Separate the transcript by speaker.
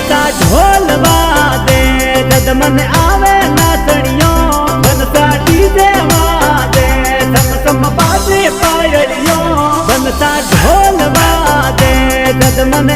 Speaker 1: बनता ढोल वादे जद मन आवे नाचणियों बनता डीजे वादे सम सम बाजे पायलियों बनता ढोल वादे जद मन